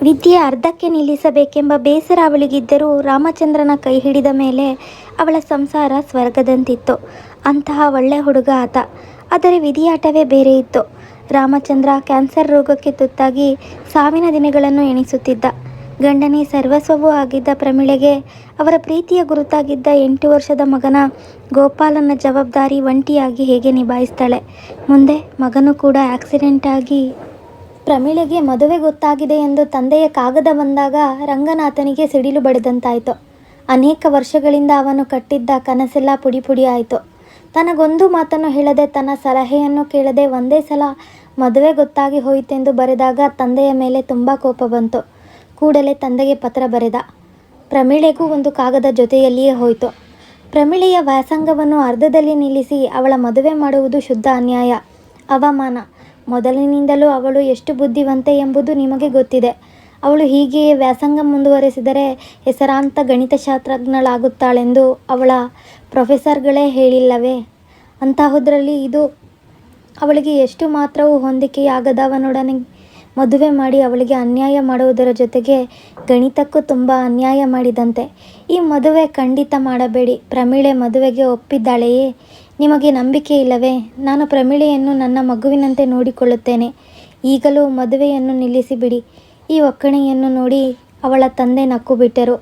ವಿದ್ಯೆ ಅರ್ಧಕ್ಕೆ ನಿಲ್ಲಿಸಬೇಕೆಂಬ ಬೇಸರ ಅವಳಿಗಿದ್ದರೂ ರಾಮಚಂದ್ರನ ಕೈ ಹಿಡಿದ ಮೇಲೆ ಅವಳ ಸಂಸಾರ ಸ್ವರ್ಗದಂತಿತ್ತು. ಅಂತಹ ಒಳ್ಳೆ ಹುಡುಗ ಆತ. ಆದರೆ ವಿಧಿಯಾಟವೇ ಬೇರೆ ಇತ್ತು. ರಾಮಚಂದ್ರ ಕ್ಯಾನ್ಸರ್ ರೋಗಕ್ಕೆ ತುತ್ತಾಗಿ ಸಾವಿನ ದಿನಗಳನ್ನು ಎಣಿಸುತ್ತಿದ್ದ. ಗಂಡನೇ ಸರ್ವಸ್ವವೂ ಆಗಿದ್ದ ಪ್ರಮೀಳೆಗೆ ಅವರ ಪ್ರೀತಿಯ ಗುರುತಾಗಿದ್ದ 8 ವರ್ಷದ ಮಗನ ಗೋಪಾಲನ ಜವಾಬ್ದಾರಿ ಒಂಟಿಯಾಗಿ ಹೇಗೆ ನಿಭಾಯಿಸ್ತಾಳೆ. ಮುಂದೆ ಮಗನು ಕೂಡ ಆಕ್ಸಿಡೆಂಟ್ ಆಗಿ ಪ್ರಮೀಳೆಗೆ ಮದುವೆ ಗೊತ್ತಾಗಿದೆ ಎಂದು ತಂದೆಯ ಕಾಗದ ಬಂದಾಗ ರಂಗನಾಥನಿಗೆ ಸಿಡಿಲು ಬಡಿದಂತಾಯಿತು. ಅನೇಕ ವರ್ಷಗಳಿಂದ ಅವನು ಕಟ್ಟಿದ್ದ ಕನಸೆಲ್ಲ ಪುಡಿ ಪುಡಿ ಆಯಿತು. ತನಗೊಂದು ಮಾತನ್ನು ಹೇಳದೆ, ತನ್ನ ಸಲಹೆಯನ್ನು ಕೇಳದೆ ಒಂದೇ ಸಲ ಮದುವೆ ಗೊತ್ತಾಗಿ ಹೋಯಿತೆಂದು ಬರೆದಾಗ ತಂದೆಯ ಮೇಲೆ ತುಂಬ ಕೋಪ ಬಂತು. ಕೂಡಲೇ ತಂದೆಗೆ ಪತ್ರ ಬರೆದ. ಪ್ರಮೀಳೆಗೂ ಒಂದು ಕಾಗದ ಜೊತೆಯಲ್ಲಿಯೇ ಹೋಯಿತು. ಪ್ರಮೀಳೆಯ ವ್ಯಾಸಂಗವನ್ನು ಅರ್ಧದಲ್ಲಿ ನಿಲ್ಲಿಸಿ ಅವಳ ಮದುವೆ ಮಾಡುವುದು ಶುದ್ಧ ಅನ್ಯಾಯ, ಅವಮಾನ. ಮೊದಲಿನಿಂದಲೂ ಅವಳು ಎಷ್ಟು ಬುದ್ಧಿವಂತೆ ಎಂಬುದು ನಿಮಗೆ ಗೊತ್ತಿದೆ. ಅವಳು ಹೀಗೆಯೇ ವ್ಯಾಸಂಗ ಮುಂದುವರೆಸಿದರೆ ಹೆಸರಾಂತ ಗಣಿತಶಾಸ್ತ್ರಜ್ಞಳಾಗುತ್ತಾಳೆಂದು ಅವಳ ಪ್ರೊಫೆಸರ್ಗಳೇ ಹೇಳಿಲ್ಲವೇ? ಅಂತಹುದರಲ್ಲಿ ಇದು ಅವಳಿಗೆ ಎಷ್ಟು ಮಾತ್ರವೂ ಹೊಂದಿಕೆಯಾಗದವನೊಡನೆ ಮದುವೆ ಮಾಡಿ ಅವಳಿಗೆ ಅನ್ಯಾಯ ಮಾಡುವುದರ ಜೊತೆಗೆ ಗಣಿತಕ್ಕೂ ತುಂಬ ಅನ್ಯಾಯ ಮಾಡಿದಂತೆ. ಈ ಮದುವೆ ಖಂಡಿತ ಮಾಡಬೇಡಿ. ಪ್ರಮೀಳೆ ಮದುವೆಗೆ ಒಪ್ಪಿದ್ದಾಳೆಯೇ? ನಿಮಗೆ ನಂಬಿಕೆ ಇಲ್ಲವೇ? ನಾನು ಪ್ರಮೀಳೆಯನ್ನು ನನ್ನ ಮಗುವಿನಂತೆ ನೋಡಿಕೊಳ್ಳುತ್ತೇನೆ. ಈಗಲೂ ಮದುವೆಯನ್ನು ನಿಲ್ಲಿಸಿಬಿಡಿ. ಈ ಒಕ್ಕಣೆಯನ್ನು ನೋಡಿ ಅವಳ ತಂದೆ ನಕ್ಕು ಬಿಟ್ಟರು.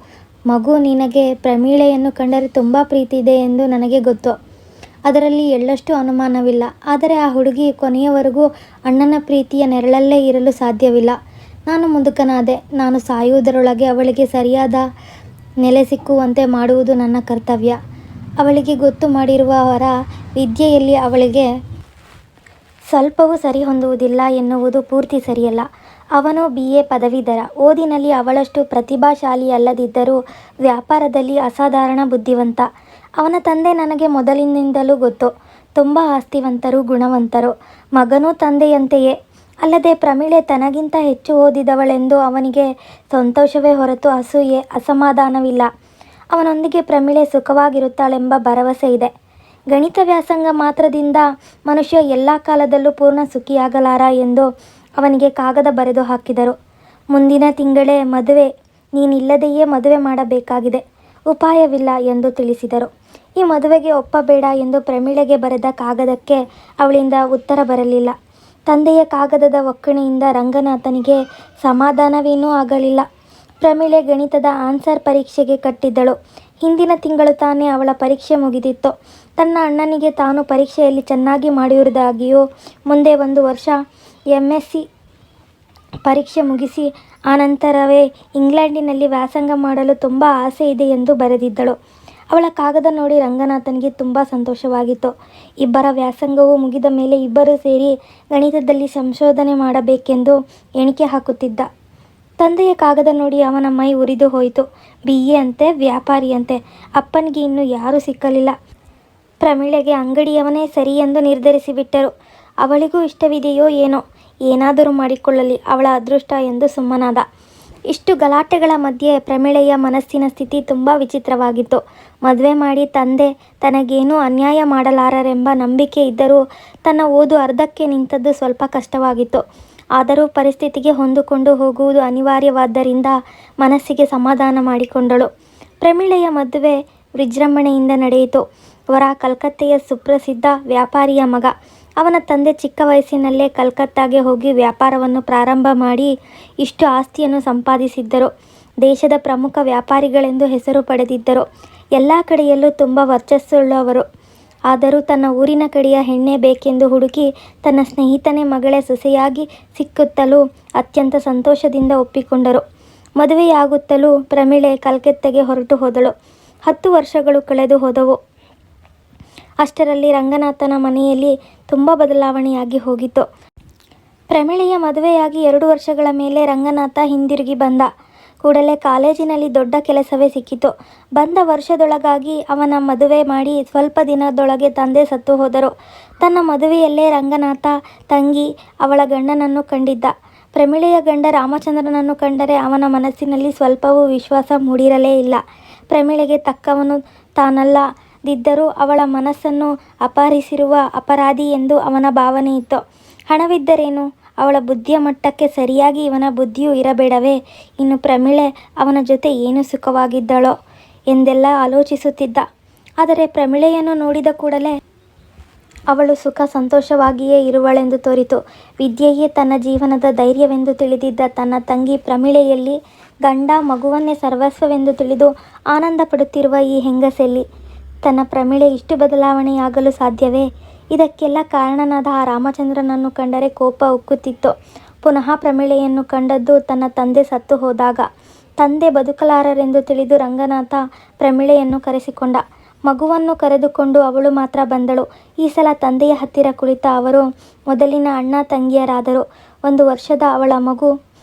ಮಗು, ನಿನಗೆ ಪ್ರಮೀಳೆಯನ್ನು ಕಂಡರೆ ತುಂಬ ಪ್ರೀತಿ ಇದೆ ಎಂದು ನನಗೆ ಗೊತ್ತು. ಅದರಲ್ಲಿ ಎಳ್ಳಷ್ಟು ಅನುಮಾನವಿಲ್ಲ. ಆದರೆ ಆ ಹುಡುಗಿ ಕೊನೆಯವರೆಗೂ ಅಣ್ಣನ ಪ್ರೀತಿಯ ನೆರಳಲ್ಲೇ ಇರಲು ಸಾಧ್ಯವಿಲ್ಲ. ನಾನು ಮುದುಕನಾದೆ. ನಾನು ಸಾಯುವುದರೊಳಗೆ ಅವಳಿಗೆ ಸರಿಯಾದ ನೆಲೆ ಸಿಕ್ಕುವಂತೆ ಮಾಡುವುದು ನನ್ನ ಕರ್ತವ್ಯ. ಅವಳಿಗೆ ಗೊತ್ತು ಮಾಡಿರುವವರ ವಿದ್ಯೆಯಲ್ಲಿ ಅವಳಿಗೆ ಸ್ವಲ್ಪವೂ ಸರಿ ಹೊಂದುವುದಿಲ್ಲ ಎನ್ನುವುದು ಪೂರ್ತಿ ಸರಿಯಲ್ಲ. ಅವನು BA ಪದವೀಧರ. ಓದಿನಲ್ಲಿ ಅವಳಷ್ಟು ಪ್ರತಿಭಾಶಾಲಿಯಲ್ಲದಿದ್ದರೂ ವ್ಯಾಪಾರದಲ್ಲಿ ಅಸಾಧಾರಣ ಬುದ್ಧಿವಂತ. ಅವನ ತಂದೆ ನನಗೆ ಮೊದಲಿನಿಂದಲೂ ಗೊತ್ತು. ತುಂಬ ಆಸ್ತಿವಂತರು, ಗುಣವಂತರು. ಮಗನೂ ತಂದೆಯಂತೆಯೇ. ಅಲ್ಲದೆ ಪ್ರಮೀಳೆ ತನಗಿಂತ ಹೆಚ್ಚು ಓದಿದವಳೆಂದು ಅವನಿಗೆ ಸಂತೋಷವೇ ಹೊರತು ಅಸೂಯೆ, ಅಸಮಾಧಾನವಿಲ್ಲ. ಅವನೊಂದಿಗೆ ಪ್ರಮೀಳೆ ಸುಖವಾಗಿರುತ್ತಾಳೆಂಬ ಭರವಸೆ ಇದೆ. ಗಣಿತ ವ್ಯಾಸಂಗ ಮಾತ್ರದಿಂದ ಮನುಷ್ಯ ಎಲ್ಲ ಕಾಲದಲ್ಲೂ ಪೂರ್ಣ ಸುಖಿಯಾಗಲಾರ ಎಂದು ಅವನಿಗೆ ಕಾಗದ ಬರೆದು ಹಾಕಿದರು. ಮುಂದಿನ ತಿಂಗಳೇ ಮದುವೆ. ನೀನಿಲ್ಲದೆಯೇ ಮದುವೆ ಮಾಡಬೇಕಾಗಿದೆ. ಉಪಾಯವಿಲ್ಲ ಎಂದು ತಿಳಿಸಿದರು. ಈ ಮದುವೆಗೆ ಒಪ್ಪಬೇಡ ಎಂದು ಪ್ರಮೀಳೆಗೆ ಬರೆದ ಕಾಗದಕ್ಕೆ ಅವಳಿಂದ ಉತ್ತರ ಬರಲಿಲ್ಲ. ತಂದೆಯ ಕಾಗದದ ಒಕ್ಕಣೆಯಿಂದ ರಂಗನಾಥನಿಗೆ ಸಮಾಧಾನವೇನೂ ಆಗಲಿಲ್ಲ. ಪ್ರಮೀಳೆ ಗಣಿತದ ಆನ್ಸರ್ ಪರೀಕ್ಷೆಗೆ ಕಟ್ಟಿದ್ದಳು. ಹಿಂದಿನ ತಿಂಗಳು ತಾನೇ ಅವಳ ಪರೀಕ್ಷೆ ಮುಗಿದಿತ್ತು. ತನ್ನ ಅಣ್ಣನಿಗೆ ತಾನು ಪರೀಕ್ಷೆಯಲ್ಲಿ ಚೆನ್ನಾಗಿ ಮಾಡಿರುವುದಾಗಿಯೂ ಮುಂದೆ 1 ವರ್ಷ MSc ಪರೀಕ್ಷೆ ಮುಗಿಸಿ ಆನಂತರವೇ ಇಂಗ್ಲೆಂಡಿನಲ್ಲಿ ವ್ಯಾಸಂಗ ಮಾಡಲು ತುಂಬ ಆಸೆ ಇದೆ ಎಂದು ಬರೆದಿದ್ದಳು. ಅವಳ ಕಾಗದ ನೋಡಿ ರಂಗನಾಥನಿಗೆ ತುಂಬ ಸಂತೋಷವಾಗಿತ್ತು. ಇಬ್ಬರ ವ್ಯಾಸಂಗವೂ ಮುಗಿದ ಮೇಲೆ ಇಬ್ಬರೂ ಸೇರಿ ಗಣಿತದಲ್ಲಿ ಸಂಶೋಧನೆ ಮಾಡಬೇಕೆಂದು ಎಣಿಕೆ ಹಾಕುತ್ತಿದ್ದ. ತಂದೆಯ ಕಾಗದ ನೋಡಿ ಅವನ ಮೈ ಉರಿದು ಹೋಯಿತು. BA ಅಂತೆ, ವ್ಯಾಪಾರಿಯಂತೆ. ಅಪ್ಪನಿಗೆ ಇನ್ನೂ ಯಾರೂ ಸಿಕ್ಕಲಿಲ್ಲ. ಪ್ರಮೀಳೆಗೆ ಅಂಗಡಿಯವನೇ ಸರಿ ಎಂದು ನಿರ್ಧರಿಸಿಬಿಟ್ಟರು. ಅವಳಿಗೂ ಇಷ್ಟವಿದೆಯೋ ಏನೋ, ಏನಾದರೂ ಮಾಡಿಕೊಳ್ಳಲಿ, ಅವಳ ಅದೃಷ್ಟ ಎಂದು ಸುಮ್ಮನಾದ. ಇಷ್ಟು ಗಲಾಟೆಗಳ ಮಧ್ಯೆ ಪ್ರಮೀಳೆಯ ಮನಸ್ಸಿನ ಸ್ಥಿತಿ ತುಂಬ ವಿಚಿತ್ರವಾಗಿತ್ತು. ಮದುವೆ ಮಾಡಿ ತಂದೆ ತನಗೇನೂ ಅನ್ಯಾಯ ಮಾಡಲಾರರೆಂಬ ನಂಬಿಕೆ ಇದ್ದರೂ ತನ್ನ ಓದು ಅರ್ಧಕ್ಕೆ ನಿಂತದ್ದು ಸ್ವಲ್ಪ ಕಷ್ಟವಾಗಿತ್ತು. ಆದರೂ ಪರಿಸ್ಥಿತಿಗೆ ಹೊಂದಿಕೊಂಡು ಹೋಗುವುದು ಅನಿವಾರ್ಯವಾದ್ದರಿಂದ ಮನಸ್ಸಿಗೆ ಸಮಾಧಾನ ಮಾಡಿಕೊಂಡಳು. ಪ್ರಮೀಳೆಯ ಮದುವೆ ವಿಜೃಂಭಣೆಯಿಂದ ನಡೆಯಿತು. ವರ ಕಲ್ಕತ್ತೆಯ ಸುಪ್ರಸಿದ್ಧ ವ್ಯಾಪಾರಿಯ ಮಗ. ಅವನ ತಂದೆ ಚಿಕ್ಕ ವಯಸ್ಸಿನಲ್ಲೇ ಕಲ್ಕತ್ತಾಗೆ ಹೋಗಿ ವ್ಯಾಪಾರವನ್ನು ಪ್ರಾರಂಭ ಮಾಡಿ ಇಷ್ಟು ಆಸ್ತಿಯನ್ನು ಸಂಪಾದಿಸಿದ್ದರು. ದೇಶದ ಪ್ರಮುಖ ವ್ಯಾಪಾರಿಗಳೆಂದು ಹೆಸರು ಪಡೆದಿದ್ದರು. ಎಲ್ಲ ಕಡೆಯಲ್ಲೂ ತುಂಬ ವರ್ಚಸ್ಸುಳ್ಳವರು. ಆದರೂ ತನ್ನ ಊರಿನ ಕಡೆಯ ಹೆಣ್ಣೆ ಬೇಕೆಂದು ಹುಡುಕಿ ತನ್ನ ಸ್ನೇಹಿತನೇ ಮಗಳೇ ಸೊಸೆಯಾಗಿ ಸಿಕ್ಕುತ್ತಲೂ ಅತ್ಯಂತ ಸಂತೋಷದಿಂದ ಒಪ್ಪಿಕೊಂಡರು. ಮದುವೆಯಾಗುತ್ತಲೂ ಪ್ರಮೀಳೆ ಕಲ್ಕತ್ತೆಗೆ ಹೊರಟು ಹೋದಳು. 10 ವರ್ಷಗಳು ಕಳೆದು ಹೋದವು. ಅಷ್ಟರಲ್ಲಿ ರಂಗನಾಥನ ಮನೆಯಲ್ಲಿ ತುಂಬ ಬದಲಾವಣೆಯಾಗಿ ಹೋಗಿತ್ತು. ಪ್ರಮೀಳೆಯ ಮದುವೆಯಾಗಿ 2 ವರ್ಷಗಳ ಮೇಲೆ ರಂಗನಾಥ ಹಿಂದಿರುಗಿ ಬಂದ. ಕೂಡಲೇ ಕಾಲೇಜಿನಲ್ಲಿ ದೊಡ್ಡ ಕೆಲಸವೇ ಸಿಕ್ಕಿತು. ಬಂದ ವರ್ಷದೊಳಗಾಗಿ ಅವನ ಮದುವೆ ಮಾಡಿ ಸ್ವಲ್ಪ ದಿನದೊಳಗೆ ತಂದೆ ಸತ್ತು ಹೋದರು. ತನ್ನ ಮದುವೆಯಲ್ಲೇ ರಂಗನಾಥ ತಂಗಿ ಅವಳ ಗಂಡನನ್ನು ಕಂಡಿದ್ದ. ಪ್ರಮೀಳೆಯ ಗಂಡ ರಾಮಚಂದ್ರನನ್ನು ಕಂಡರೆ ಅವನ ಮನಸ್ಸಿನಲ್ಲಿ ಸ್ವಲ್ಪವೂ ವಿಶ್ವಾಸ ಮೂಡಿರಲೇ ಇಲ್ಲ. ಪ್ರಮೀಳೆಗೆ ತಕ್ಕವನು ತಾನಲ್ಲದಿದ್ದರೂ ಅವಳ ಮನಸ್ಸನ್ನು ಅಪಹರಿಸಿರುವ ಅಪರಾಧಿ ಎಂದು ಅವನ ಭಾವನೆ ಇತ್ತು. ಹಣವಿದ್ದರೇನು, ಅವಳ ಬುದ್ಧಿಯ ಮಟ್ಟಕ್ಕೆ ಸರಿಯಾಗಿ ಇವನ ಬುದ್ಧಿಯೂ ಇರಬೇಡವೇ? ಇನ್ನು ಪ್ರಮೀಳೆ ಅವನ ಜೊತೆ ಏನು ಸುಖವಾಗಿದ್ದಳೋ ಎಂದೆಲ್ಲ ಆಲೋಚಿಸುತ್ತಿದ್ದ. ಆದರೆ ಪ್ರಮೀಳೆಯನ್ನು ನೋಡಿದ ಕೂಡಲೇ ಅವಳು ಸುಖ ಸಂತೋಷವಾಗಿಯೇ ಇರುವಳೆಂದು ತೋರಿತು. ವಿದ್ಯೆಯೇ ತನ್ನ ಜೀವನದ ಧೈರ್ಯವೆಂದು ತಿಳಿದಿದ್ದ ತನ್ನ ತಂಗಿ ಪ್ರಮೀಳೆಯಲ್ಲಿ ಗಂಡ ಮಗುವನ್ನೇ ಸರ್ವಸ್ವವೆಂದು ತಿಳಿದು ಆನಂದ ಪಡುತ್ತಿರುವ ಈ ಹೆಂಗಸೆಲ್ಲಿ ತನ್ನ ಪ್ರಮೀಳೆ ಇಷ್ಟು ಬದಲಾವಣೆಯಾಗಲು ಸಾಧ್ಯವೇ? ಇದಕ್ಕೆಲ್ಲ ಕಾರಣನಾದ ಆ ರಾಮಚಂದ್ರನನ್ನು ಕಂಡರೆ ಕೋಪ ಉಕ್ಕುತ್ತಿತ್ತು. ಪುನಃ ಪ್ರಮೀಳೆಯನ್ನು ಕಂಡದ್ದು ತನ್ನ ತಂದೆ ಸತ್ತು ಹೋದಾಗ. ತಂದೆ ಬದುಕಲಾರರೆಂದು ತಿಳಿದು ರಂಗನಾಥ ಪ್ರಮೀಳೆಯನ್ನು ಕರೆಸಿಕೊಂಡ. ಮಗುವನ್ನು ಕರೆದುಕೊಂಡು ಅವಳು ಮಾತ್ರ ಬಂದಳು. ಈ ಸಲ ತಂದೆಯ ಹತ್ತಿರ ಕುಳಿತ ಅವರು ಮೊದಲಿನ ಅಣ್ಣ ತಂಗಿಯರಾದರು. 1 ವರ್ಷದ ಅವಳ ಮಗು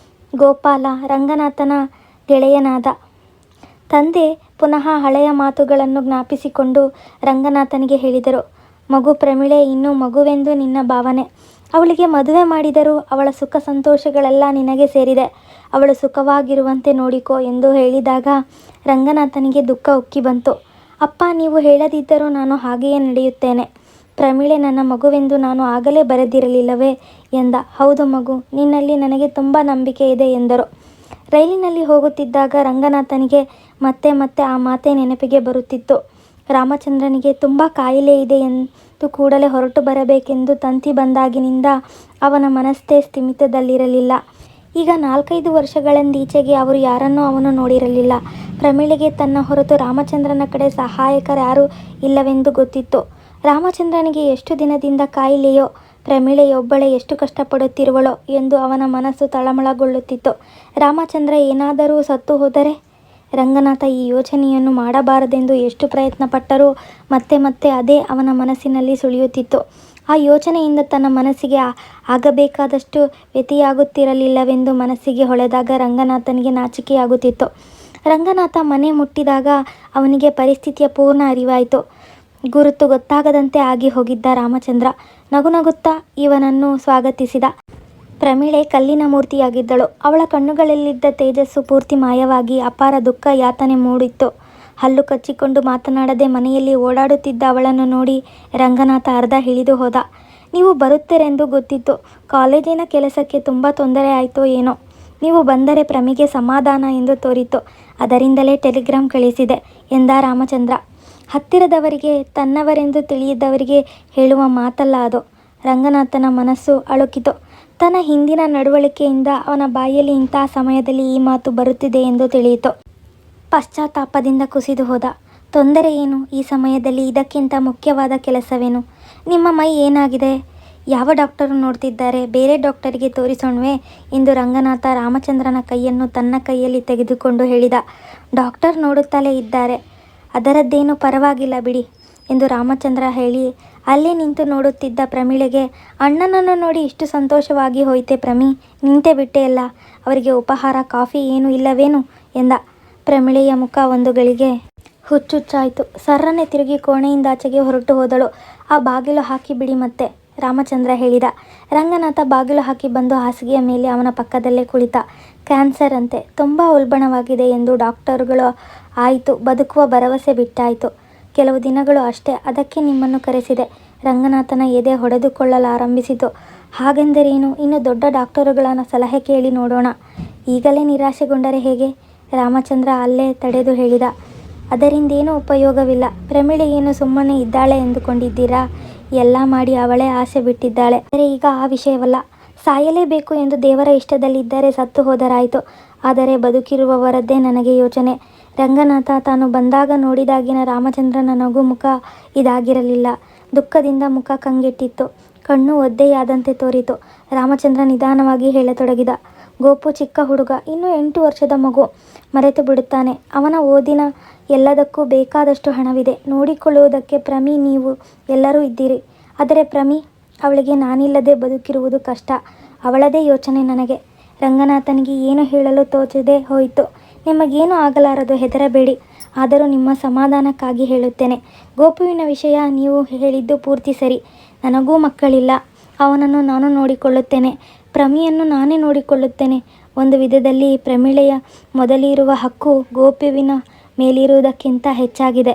ಗೋಪಾಲ ರಂಗನಾಥನ ಗೆಳೆಯನಾದ. ತಂದೆ ಪುನಃ ಹಳೆಯ ಮಾತುಗಳನ್ನು ಜ್ಞಾಪಿಸಿಕೊಂಡು ರಂಗನಾಥನಿಗೆ ಹೇಳಿದರು. ಮಗು ಪ್ರಮೀಳೆ ಇನ್ನೂ ಮಗುವೆಂದು ನಿನ್ನ ಭಾವನೆ. ಅವಳಿಗೆ ಮದುವೆ ಮಾಡಿದರೂ ಅವಳ ಸುಖ ಸಂತೋಷಗಳೆಲ್ಲ ನಿನಗೆ ಸೇರಿದೆ. ಅವಳು ಸುಖವಾಗಿರುವಂತೆ ನೋಡಿಕೋ ಎಂದು ಹೇಳಿದಾಗ ರಂಗನಾಥನಿಗೆ ದುಃಖ ಉಕ್ಕಿ ಬಂತು. ಅಪ್ಪ, ನೀವು ಹೇಳದಿದ್ದರೂ ನಾನು ಹಾಗೆಯೇ ನಡೆಯುತ್ತೇನೆ. ಪ್ರಮೀಳೆ ನನ್ನ ಮಗುವೆಂದು ನಾನು ಆಗಲೇ ಬರೆದಿರಲಿಲ್ಲವೇ ಎಂದ. ಹೌದು ಮಗು, ನಿನ್ನಲ್ಲಿ ನನಗೆ ತುಂಬ ನಂಬಿಕೆ ಇದೆ ಎಂದರು. ರೈಲಿನಲ್ಲಿ ಹೋಗುತ್ತಿದ್ದಾಗ ರಂಗನಾಥನಿಗೆ ಮತ್ತೆ ಮತ್ತೆ ಆ ಮಾತೇ ನೆನಪಿಗೆ ಬರುತ್ತಿತ್ತು. ರಾಮಚಂದ್ರನಿಗೆ ತುಂಬ ಕಾಯಿಲೆ ಇದೆ ಎಂದು ಕೂಡಲೇ ಹೊರಟು ಬರಬೇಕೆಂದು ತಂತಿ ಬಂದಾಗಿನಿಂದ ಅವನ ಮನಸ್ಥೇ ಸ್ಥಿಮಿತದಲ್ಲಿರಲಿಲ್ಲ. ಈಗ 4-5 ವರ್ಷಗಳಿಂದೀಚೆಗೆ ಅವರು ಯಾರನ್ನೂ ಅವನು ನೋಡಿರಲಿಲ್ಲ. ಪ್ರಮೀಳೆಗೆ ತನ್ನ ಹೊರತು ರಾಮಚಂದ್ರನ ಕಡೆ ಸಹಾಯಕರ್ಯಾರೂ ಇಲ್ಲವೆಂದು ಗೊತ್ತಿತ್ತು. ರಾಮಚಂದ್ರನಿಗೆ ಎಷ್ಟು ದಿನದಿಂದ ಕಾಯಿಲೆಯೋ, ಪ್ರಮೀಳೆಯೊಬ್ಬಳೇ ಎಷ್ಟು ಕಷ್ಟಪಡುತ್ತಿರುವಳೋ ಎಂದು ಅವನ ಮನಸ್ಸು ತಳಮಳಗೊಳ್ಳುತ್ತಿತ್ತು. ರಾಮಚಂದ್ರ ಏನಾದರೂ ಸತ್ತು ಹೋದರೆ? ರಂಗನಾಥ ಈ ಯೋಚನೆಯನ್ನು ಮಾಡಬಾರದೆಂದು ಎಷ್ಟು ಪ್ರಯತ್ನಪಟ್ಟರೂ ಮತ್ತೆ ಮತ್ತೆ ಅದೇ ಅವನ ಮನಸ್ಸಿನಲ್ಲಿ ಸುಳಿಯುತ್ತಿತ್ತು. ಆ ಯೋಚನೆಯಿಂದ ತನ್ನ ಮನಸ್ಸಿಗೆ ಆಗಬೇಕಾದಷ್ಟು ವ್ಯಥೆಯಾಗುತ್ತಿರಲಿಲ್ಲವೆಂದು ಮನಸ್ಸಿಗೆ ಹೊಳೆದಾಗ ರಂಗನಾಥನಿಗೆ ನಾಚಿಕೆಯಾಗುತ್ತಿತ್ತು. ರಂಗನಾಥ ಮನೆ ಮುಟ್ಟಿದಾಗ ಅವನಿಗೆ ಪರಿಸ್ಥಿತಿಯ ಪೂರ್ಣ ಅರಿವಾಯಿತು. ಗುರುತು ಗೊತ್ತಾಗದಂತೆ ಆಗಿ ಹೋಗಿದ್ದ ರಾಮಚಂದ್ರ ನಗುನಗುತ್ತಾ ಇವನನ್ನು ಸ್ವಾಗತಿಸಿದ. ಪ್ರಮೀಳೆ ಕಲ್ಲಿನ ಮೂರ್ತಿಯಾಗಿದ್ದಳು. ಅವಳ ಕಣ್ಣುಗಳಲ್ಲಿದ್ದ ತೇಜಸ್ಸು ಪೂರ್ತಿ ಮಾಯವಾಗಿ ಅಪಾರ ದುಃಖ ಯಾತನೆ ಮೂಡಿತ್ತು. ಹಲ್ಲು ಕಚ್ಚಿಕೊಂಡು ಮಾತನಾಡದೆ ಮನೆಯಲ್ಲಿ ಓಡಾಡುತ್ತಿದ್ದ ಅವಳನ್ನು ನೋಡಿ ರಂಗನಾಥ ಅರ್ಧ ಇಳಿದು ಹೋದ. ನೀವು ಬರುತ್ತೀರೆಂದು ಗೊತ್ತಿತ್ತು. ಕಾಲೇಜಿನ ಕೆಲಸಕ್ಕೆ ತುಂಬ ತೊಂದರೆ ಆಯಿತೋ ಏನೋ. ನೀವು ಬಂದರೆ ಪ್ರಮಿಗೆ ಸಮಾಧಾನ ಎಂದು ತೋರಿತು. ಅದರಿಂದಲೇ ಟೆಲಿಗ್ರಾಮ್ ಕಳಿಸಿದೆ ಎಂದ ರಾಮಚಂದ್ರ. ಹತ್ತಿರದವರಿಗೆ, ತನ್ನವರೆಂದು ತಿಳಿಯದವರಿಗೆ ಹೇಳುವ ಮಾತಲ್ಲ ಅದು. ರಂಗನಾಥನ ಮನಸ್ಸು ಅಳುಕಿತು. ತನ್ನ ಹಿಂದಿನ ನಡವಳಿಕೆಯಿಂದ ಅವನ ಬಾಯಲ್ಲಿ ಇಂತಹ ಸಮಯದಲ್ಲಿ ಈ ಮಾತು ಬರುತ್ತಿದೆ ಎಂದು ತಿಳಿಯಿತು. ಪಶ್ಚಾತ್ತಾಪದಿಂದ ಕುಸಿದು ಹೋದ. ತೊಂದರೆ ಏನು ಈ ಸಮಯದಲ್ಲಿ? ಇದಕ್ಕಿಂತ ಮುಖ್ಯವಾದ ಕೆಲಸವೇನು? ನಿಮ್ಮ ಮೈ ಏನಾಗಿದೆ? ಯಾವ ಡಾಕ್ಟರು ನೋಡ್ತಿದ್ದಾರೆ? ಬೇರೆ ಡಾಕ್ಟರಿಗೆ ತೋರಿಸೋಣವೇ ಎಂದು ರಂಗನಾಥ ರಾಮಚಂದ್ರನ ಕೈಯನ್ನು ತನ್ನ ಕೈಯಲ್ಲಿ ತೆಗೆದುಕೊಂಡು ಹೇಳಿದ. ಡಾಕ್ಟರ್ ನೋಡುತ್ತಲೇ ಇದ್ದಾರೆ, ಅದರದ್ದೇನು ಪರವಾಗಿಲ್ಲ ಬಿಡಿ ಎಂದು ರಾಮಚಂದ್ರ ಹೇಳಿ ಅಲ್ಲೇ ನಿಂತು ನೋಡುತ್ತಿದ್ದ ಪ್ರಮೀಳೆಗೆ, ಅಣ್ಣನನ್ನು ನೋಡಿ ಇಷ್ಟು ಸಂತೋಷವಾಗಿ ಹೋಯಿತೆ ಪ್ರಮಿ, ನಿಂತೇ ಬಿಟ್ಟೆಯಲ್ಲ. ಅವರಿಗೆ ಉಪಹಾರ ಕಾಫಿ ಏನೂ ಇಲ್ಲವೇನು ಎಂದ. ಪ್ರಮೀಳೆಯ ಮುಖ ಒಂದು ಗಳಿಗೆ ಹುಚ್ಚುಚ್ಚಾಯಿತು. ಸರ್ರನೆ ತಿರುಗಿ ಕೋಣೆಯಿಂದಾಚೆಗೆ ಹೊರಟು ಹೋದಳು. ಆ ಬಾಗಿಲು ಹಾಕಿ ಬಿಡಿ ಮತ್ತೆ, ರಾಮಚಂದ್ರ ಹೇಳಿದ. ರಂಗನಾಥ ಬಾಗಿಲು ಹಾಕಿ ಬಂದು ಹಾಸಿಗೆಯ ಮೇಲೆ ಅವನ ಪಕ್ಕದಲ್ಲೇ ಕುಳಿತ. ಕ್ಯಾನ್ಸರ್ ಅಂತೆ, ತುಂಬ ಉಲ್ಬಣವಾಗಿದೆ ಎಂದು ಡಾಕ್ಟರುಗಳು. ಆಯಿತು, ಬದುಕುವ ಭರವಸೆ ಬಿಟ್ಟಾಯಿತು. ಕೆಲವು ದಿನಗಳು ಅಷ್ಟೇ, ಅದಕ್ಕೆ ನಿಮ್ಮನ್ನು ಕರೆಸಿದೆ. ರಂಗನಾಥನ ಎದೆ ಹೊಡೆದುಕೊಳ್ಳಲಾರಂಭಿಸಿತು. ಹಾಗೆಂದರೇನು? ಇನ್ನು ದೊಡ್ಡ ಡಾಕ್ಟರುಗಳ ಸಲಹೆ ಕೇಳಿ ನೋಡೋಣ. ಈಗಲೇ ನಿರಾಶೆಗೊಂಡರೆ ಹೇಗೆ? ರಾಮಚಂದ್ರ ಅಲ್ಲೇ ತಡೆದು ಹೇಳಿದ. ಅದರಿಂದೇನೂ ಉಪಯೋಗವಿಲ್ಲ. ಪ್ರಮೀಳೆ ಏನು ಸುಮ್ಮನೆ ಇದ್ದಾಳೆ ಎಂದುಕೊಂಡಿದ್ದೀರಾ? ಎಲ್ಲ ಮಾಡಿ ಅವಳೇ ಆಸೆ ಬಿಟ್ಟಿದ್ದಾಳೆ. ಆದರೆ ಈಗ ಆ ವಿಷಯವಲ್ಲ. ಸಾಯಲೇಬೇಕು ಎಂದು ದೇವರ ಇಷ್ಟದಲ್ಲಿದ್ದರೆ ಸತ್ತು ಹೋದರಾಯಿತು. ಆದರೆ ಬದುಕಿರುವವರದ್ದೇ ನನಗೆ ಯೋಚನೆ. ರಂಗನಾಥ ತಾನು ಬಂದಾಗ ನೋಡಿದಾಗಿನ ರಾಮಚಂದ್ರನ ನಗು ಮುಖ ಇದಾಗಿರಲಿಲ್ಲ. ದುಃಖದಿಂದ ಮುಖ ಕಂಗೆಟ್ಟಿತ್ತು. ಕಣ್ಣು ಒದ್ದೆಯಾದಂತೆ ತೋರಿತು. ರಾಮಚಂದ್ರ ನಿಧಾನವಾಗಿ ಹೇಳತೊಡಗಿದ. ಗೋಪು ಚಿಕ್ಕ ಹುಡುಗ, ಇನ್ನೂ 8 ವರ್ಷದ ಮಗು. ಮರೆತು ಬಿಡುತ್ತಾನೆ. ಅವನ ಓದಿನ ಎಲ್ಲದಕ್ಕೂ ಬೇಕಾದಷ್ಟು ಹಣವಿದೆ. ನೋಡಿಕೊಳ್ಳುವುದಕ್ಕೆ ಪ್ರಮಿ, ನೀವು ಎಲ್ಲರೂ ಇದ್ದೀರಿ. ಆದರೆ ಪ್ರಮಿ, ಅವಳಿಗೆ ನಾನಿಲ್ಲದೆ ಬದುಕಿರುವುದು ಕಷ್ಟ. ಅವಳದೇ ಯೋಚನೆ ನನಗೆ. ರಂಗನಾಥನಿಗೆ ಏನು ಹೇಳಲು ತೋಚದೆ ಹೋಯಿತು. ನಿಮಗೇನು ಆಗಲಾರದು, ಹೆದರಬೇಡಿ. ಆದರೂ ನಿಮ್ಮ ಸಮಾಧಾನಕ್ಕಾಗಿ ಹೇಳುತ್ತೇನೆ. ಗೋಪುವಿನ ವಿಷಯ ನೀವು ಹೇಳಿದ್ದು ಪೂರ್ತಿ ಸರಿ. ನನಗೂ ಮಕ್ಕಳಿಲ್ಲ. ಅವನನ್ನು ನಾನು ನೋಡಿಕೊಳ್ಳುತ್ತೇನೆ. ಪ್ರಮಿಯನ್ನು ನಾನೇ ನೋಡಿಕೊಳ್ಳುತ್ತೇನೆ. ಒಂದು ವಿಧದಲ್ಲಿ ಪ್ರಮೀಳೆಯ ಮೊದಲಿರುವ ಹಕ್ಕು ಗೋಪುವಿನ ಮೇಲಿರುವುದಕ್ಕಿಂತ ಹೆಚ್ಚಾಗಿದೆ.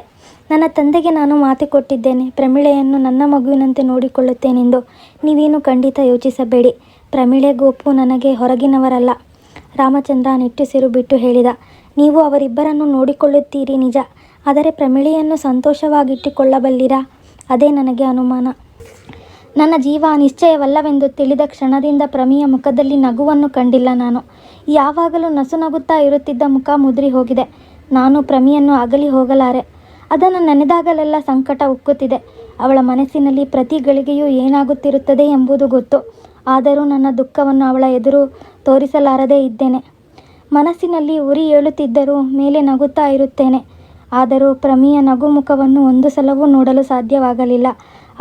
ನನ್ನ ತಂದೆಗೆ ನಾನು ಮಾತು ಕೊಟ್ಟಿದ್ದೇನೆ, ಪ್ರಮೀಳೆಯನ್ನು ನನ್ನ ಮಗುವಿನಂತೆ ನೋಡಿಕೊಳ್ಳುತ್ತೇನೆಂದು. ನೀವೇನು ಖಂಡಿತ ಯೋಚಿಸಬೇಡಿ. ಪ್ರಮೀಳೆ ಗೋಪು ನನಗೆ ಹೊರಗಿನವರಲ್ಲ. ರಾಮಚಂದ್ರ ನಿಟ್ಟುಸಿರು ಬಿಟ್ಟು ಹೇಳಿದ. ನೀವು ಅವರಿಬ್ಬರನ್ನು ನೋಡಿಕೊಳ್ಳುತ್ತೀರಿ ನಿಜ, ಆದರೆ ಪ್ರಮೀಳೆಯನ್ನು ಸಂತೋಷವಾಗಿಟ್ಟುಕೊಳ್ಳಬಲ್ಲಿರಾ? ಅದೇ ನನಗೆ ಅನುಮಾನ. ನನ್ನ ಜೀವ ನಿಶ್ಚಯವಲ್ಲವೆಂದು ತಿಳಿದ ಕ್ಷಣದಿಂದ ಪ್ರಮಿಯ ಮುಖದಲ್ಲಿ ನಗುವನ್ನು ಕಂಡಿಲ್ಲ ನಾನು. ಯಾವಾಗಲೂ ನಸುನಗುತ್ತಾ ಇರುತ್ತಿದ್ದ ಮುಖ ಮುದುರಿ ಹೋಗಿದೆ. ನಾನು ಪ್ರಮಿಯನ್ನು ಅಗಲಿ ಹೋಗಲಾರೆ. ಅದನ್ನು ನೆನೆದಾಗಲೆಲ್ಲ ಸಂಕಟ ಉಕ್ಕುತ್ತಿದೆ. ಅವಳ ಮನಸ್ಸಿನಲ್ಲಿ ಪ್ರತಿ ಗಳಿಗೆಯೂ ಏನಾಗುತ್ತಿರುತ್ತದೆ ಎಂಬುದು ಗೊತ್ತು. ಆದರೂ ನನ್ನ ದುಃಖವನ್ನು ಅವಳ ಎದುರು ತೋರಿಸಲಾರದೇ ಇದ್ದೇನೆ. ಮನಸ್ಸಿನಲ್ಲಿ ಉರಿ ಏಳುತ್ತಿದ್ದರೂ ಮೇಲೆ ನಗುತ್ತಾ ಇರುತ್ತೇನೆ. ಆದರೂ ಪ್ರಮಿಯ ನಗು ಮುಖವನ್ನು ಒಂದು ಸಲವೂ ನೋಡಲು ಸಾಧ್ಯವಾಗಲಿಲ್ಲ.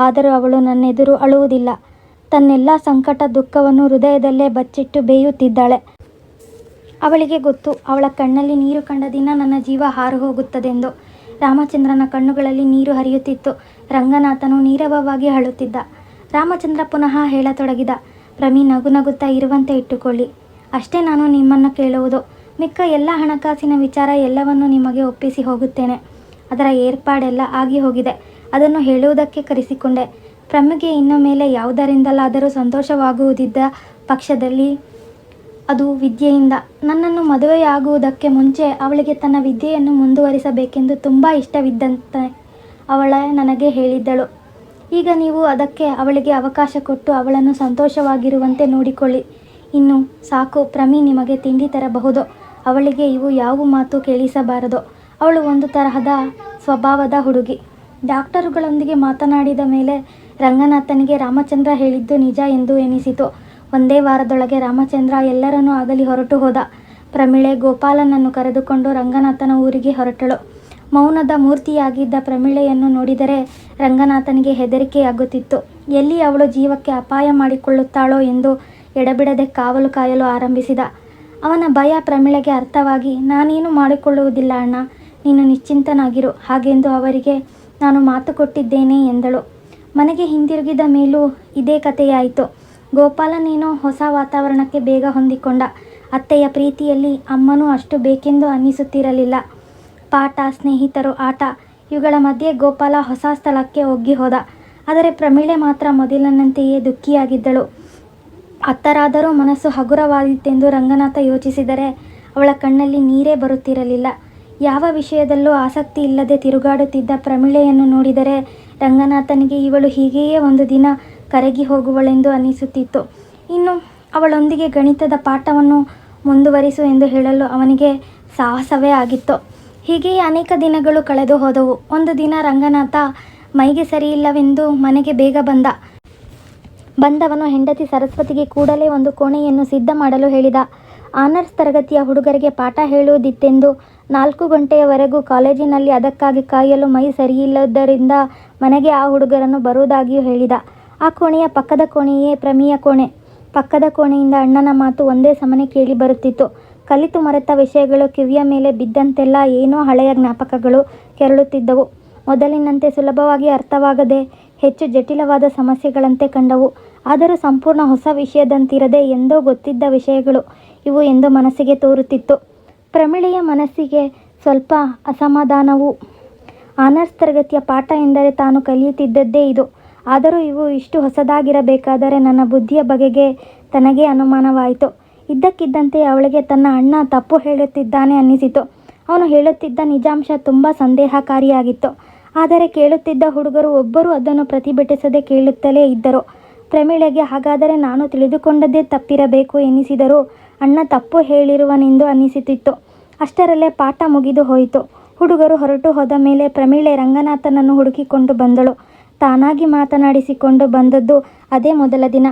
ಆದರೂ ಅವಳು ನನ್ನೆದುರು ಅಳುವುದಿಲ್ಲ. ತನ್ನೆಲ್ಲ ಸಂಕಟ ದುಃಖವನ್ನು ಹೃದಯದಲ್ಲೇ ಬಚ್ಚಿಟ್ಟು ಬೇಯುತ್ತಿದ್ದಾಳೆ. ಅವಳಿಗೆ ಗೊತ್ತು, ಅವಳ ಕಣ್ಣಲ್ಲಿ ನೀರು ಕಂಡ ದಿನ ನನ್ನ ಜೀವ ಹಾರು ಹೋಗುತ್ತದೆಂದು. ರಾಮಚಂದ್ರನ ಕಣ್ಣುಗಳಲ್ಲಿ ನೀರು ಹರಿಯುತ್ತಿತ್ತು. ರಂಗನಾಥನು ನೀರವವಾಗಿ ಅಳುತ್ತಿದ್ದ. ರಾಮಚಂದ್ರ ಪುನಃ ಹೇಳತೊಡಗಿದ. ಪ್ರಮಿ ನಗುತ್ತಾ ಇರುವಂತೆ ಇಟ್ಟುಕೊಳ್ಳಿ. ಅಷ್ಟೇ ನಾನು ನಿಮ್ಮನ್ನು ಕೇಳುವುದು. ಮಿಕ್ಕ ಎಲ್ಲ ಹಣಕಾಸಿನ ವಿಚಾರ ಎಲ್ಲವನ್ನೂ ನಿಮಗೆ ಒಪ್ಪಿಸಿ ಹೋಗುತ್ತೇನೆ. ಅದರ ಏರ್ಪಾಡೆಲ್ಲ ಆಗಿ ಹೋಗಿದೆ. ಅದನ್ನು ಹೇಳುವುದಕ್ಕೆ ಕರೆಸಿಕೊಂಡೆ. ಪ್ರಮಿಗೆ ಇನ್ನು ಮೇಲೆ ಯಾವುದರಿಂದಲಾದರೂ ಸಂತೋಷವಾಗುವುದಿದ್ದ ಪಕ್ಷದಲ್ಲಿ ಅದು ವಿದ್ಯೆಯಿಂದ. ನನ್ನನ್ನು ಮದುವೆಯಾಗುವುದಕ್ಕೆ ಮುಂಚೆ ಅವಳಿಗೆ ತನ್ನ ವಿದ್ಯೆಯನ್ನು ಮುಂದುವರಿಸಬೇಕೆಂದು ತುಂಬ ಇಷ್ಟವಿದ್ದಂತೆ ಅವಳ ನನಗೆ ಹೇಳಿದ್ದಳು. ಈಗ ನೀವು ಅದಕ್ಕೆ ಅವಳಿಗೆ ಅವಕಾಶ ಕೊಟ್ಟು ಅವಳನ್ನು ಸಂತೋಷವಾಗಿರುವಂತೆ ನೋಡಿಕೊಳ್ಳಿ. ಇನ್ನು ಸಾಕು. ಪ್ರಮಿ ನಿಮಗೆ ತಿಂಡಿ ತರಬಹುದು. ಅವಳಿಗೆ ಇವು ಯಾವ ಮಾತು ಕೇಳಿಸಬಾರದು. ಅವಳು ಒಂದು ತರಹದ ಸ್ವಭಾವದ ಹುಡುಗಿ. ಡಾಕ್ಟರುಗಳೊಂದಿಗೆ ಮಾತನಾಡಿದ ಮೇಲೆ ರಂಗನಾಥನಿಗೆ ರಾಮಚಂದ್ರ ಹೇಳಿದ್ದು ನಿಜ ಎಂದು ಎನಿಸಿತು. ಒಂದೇ ವಾರದೊಳಗೆ ರಾಮಚಂದ್ರ ಎಲ್ಲರನ್ನೂ ಅಗಲಿ ಹೊರಟು ಹೋದ. ಪ್ರಮೀಳೆ ಗೋಪಾಲನನ್ನು ಕರೆದುಕೊಂಡು ರಂಗನಾಥನ ಊರಿಗೆ ಹೊರಟಳು. ಮೌನದ ಮೂರ್ತಿಯಾಗಿದ್ದ ಪ್ರಮೀಳೆಯನ್ನು ನೋಡಿದರೆ ರಂಗನಾಥನಿಗೆ ಹೆದರಿಕೆಯಾಗುತ್ತಿತ್ತು. ಎಲ್ಲಿ ಅವಳು ಜೀವಕ್ಕೆ ಅಪಾಯ ಮಾಡಿಕೊಳ್ಳುತ್ತಾಳೋ ಎಂದು ಎಡಬಿಡದೆ ಕಾವಲು ಕಾಯಲು ಆರಂಭಿಸಿದ. ಅವನ ಭಯ ಪ್ರಮೀಳೆಗೆ ಅರ್ಥವಾಗಿ, ನಾನೇನು ಮಾಡಿಕೊಳ್ಳುವುದಿಲ್ಲ ಅಣ್ಣ, ನೀನು ನಿಶ್ಚಿಂತನಾಗಿರು ಹಾಗೆಂದು ಅವರಿಗೆ ನಾನು ಮಾತು ಕೊಟ್ಟಿದ್ದೇನೆ ಎಂದಳು. ಮನೆಗೆ ಹಿಂದಿರುಗಿದ ಮೇಲೂ ಇದೇ ಕಥೆಯಾಯಿತು. ಗೋಪಾಲನೇನೋ ಹೊಸ ವಾತಾವರಣಕ್ಕೆ ಬೇಗ ಹೊಂದಿಕೊಂಡ. ಅತ್ತೆಯ ಪ್ರೀತಿಯಲ್ಲಿ ಅಮ್ಮನೂ ಅಷ್ಟು ಬೇಕೆಂದು ಅನ್ನಿಸುತ್ತಿರಲಿಲ್ಲ. ಪಾಠ, ಸ್ನೇಹಿತರು, ಆಟ ಇವುಗಳ ಮಧ್ಯೆ ಗೋಪಾಲ ಹೊಸ ಸ್ಥಳಕ್ಕೆ ಒಗ್ಗಿ ಹೋದ. ಆದರೆ ಪ್ರಮೀಳೆ ಮಾತ್ರ ಮೊದಲಿನಂತೆಯೇ ದುಃಖಿಯಾಗಿದ್ದಳು. ಅತ್ತರಾದರೂ ಮನಸ್ಸು ಹಗುರವಾದೀತೆಂದು ರಂಗನಾಥ ಯೋಚಿಸಿದರೆ ಅವಳ ಕಣ್ಣಲ್ಲಿ ನೀರೇ ಬರುತ್ತಿರಲಿಲ್ಲ. ಯಾವ ವಿಷಯದಲ್ಲೂ ಆಸಕ್ತಿ ಇಲ್ಲದೆ ತಿರುಗಾಡುತ್ತಿದ್ದ ಪ್ರಮೀಳೆಯನ್ನು ನೋಡಿದರೆ ರಂಗನಾಥನಿಗೆ ಇವಳು ಹೀಗೆಯೇ ಒಂದು ದಿನ ಕರಗಿ ಹೋಗುವಳೆಂದು ಅನ್ನಿಸುತ್ತಿತ್ತು. ಇನ್ನು ಅವಳೊಂದಿಗೆ ಗಣಿತದ ಪಾಠವನ್ನು ಮುಂದುವರಿಸು ಎಂದು ಹೇಳಲು ಅವನಿಗೆ ಸಾಹಸವೇ ಆಗಿತ್ತು. ಹೀಗೆಯೇ ಅನೇಕ ದಿನಗಳು ಕಳೆದು ಹೋದವು. ಒಂದು ದಿನ ರಂಗನಾಥ ಮೈಗೆ ಸರಿಯಿಲ್ಲವೆಂದು ಮನೆಗೆ ಬೇಗ ಬಂದವನು ಹೆಂಡತಿ ಸರಸ್ವತಿಗೆ ಕೂಡಲೇ ಒಂದು ಕೋಣೆಯನ್ನು ಸಿದ್ಧ ಮಾಡಲು ಹೇಳಿದ. ಆನರ್ಸ್ ತರಗತಿಯ ಹುಡುಗರಿಗೆ ಪಾಠ ಹೇಳುವುದಿತ್ತೆಂದು 4 ಗಂಟೆಯವರೆಗೂ ಕಾಲೇಜಿನಲ್ಲಿ ಅದಕ್ಕಾಗಿ ಕಾಯಲು ಮೈ ಸರಿಯಿಲ್ಲದ್ದರಿಂದ ಮನೆಗೆ ಆ ಹುಡುಗರನ್ನು ಬರುವುದಾಗಿಯೂ ಹೇಳಿದ. ಆ ಕೋಣೆಯ ಪಕ್ಕದ ಕೋಣೆಯೇ ಪ್ರಮಿಯ ಕೋಣೆ. ಪಕ್ಕದ ಕೋಣೆಯಿಂದ ಅಣ್ಣನ ಮಾತು ಒಂದೇ ಸಮನೆ ಕೇಳಿ ಬರುತ್ತಿತ್ತು. ಕಲಿತು ಮರೆತ ವಿಷಯಗಳು ಕಿವಿಯ ಮೇಲೆ ಬಿದ್ದಂತೆಲ್ಲ ಏನೋ ಹಳೆಯ ಜ್ಞಾಪಕಗಳು ಕೆರಳುತ್ತಿದ್ದವು. ಮೊದಲಿನಂತೆ ಸುಲಭವಾಗಿ ಅರ್ಥವಾಗದೆ ಹೆಚ್ಚು ಜಟಿಲವಾದ ಸಮಸ್ಯೆಗಳಂತೆ ಕಂಡವು. ಆದರೂ ಸಂಪೂರ್ಣ ಹೊಸ ವಿಷಯದಂತಿರದೆ ಎಂದೋ ಗೊತ್ತಿದ್ದ ವಿಷಯಗಳು ಇವು ಎಂದು ಮನಸ್ಸಿಗೆ ತೋರುತ್ತಿತ್ತು. ಪ್ರಮೀಳೆಯ ಮನಸ್ಸಿಗೆ ಸ್ವಲ್ಪ ಅಸಮಾಧಾನವು. ಆನರ್ಸ್ ತರಗತಿಯ ಪಾಠ ಎಂದರೆ ತಾನು ಕಲಿಯುತ್ತಿದ್ದದ್ದೇ ಇದು. ಆದರೂ ಇವು ಇಷ್ಟು ಹೊಸದಾಗಿರಬೇಕಾದರೆ ನನ್ನ ಬುದ್ಧಿಯ ಬಗೆಗೆ ತನಗೇ ಅನುಮಾನವಾಯಿತು. ಇದ್ದಕ್ಕಿದ್ದಂತೆ ಅವಳಿಗೆ ತನ್ನ ಅಣ್ಣ ತಪ್ಪು ಹೇಳುತ್ತಿದ್ದಾನೆ ಅನ್ನಿಸಿತು. ಅವನು ಹೇಳುತ್ತಿದ್ದ ನಿಜಾಂಶ ತುಂಬ ಸಂದೇಹಕಾರಿಯಾಗಿತ್ತು. ಆದರೆ ಕೇಳುತ್ತಿದ್ದ ಹುಡುಗರು ಒಬ್ಬರೂ ಅದನ್ನು ಪ್ರತಿಭಟಿಸದೆ ಕೇಳುತ್ತಲೇ ಇದ್ದರು. ಪ್ರಮೀಳೆಗೆ ಹಾಗಾದರೆ ನಾನು ತಿಳಿದುಕೊಂಡದ್ದೇ ತಪ್ಪಿರಬೇಕು ಎನ್ನಿಸಿದರೂ ಅಣ್ಣ ತಪ್ಪು ಹೇಳಿರುವನೆಂದು ಅನ್ನಿಸುತ್ತಿತ್ತು. ಅಷ್ಟರಲ್ಲೇ ಪಾಠ ಮುಗಿದು ಹೋಯಿತು. ಹುಡುಗರು ಹೊರಟು ಹೋದ ಮೇಲೆ ಪ್ರಮೀಳೆ ರಂಗನಾಥನನ್ನು ಹುಡುಕಿಕೊಂಡು ಬಂದಳು. ತಾನಾಗಿ ಮಾತನಾಡಿಸಿಕೊಂಡು ಬಂದದ್ದು ಅದೇ ಮೊದಲ ದಿನ.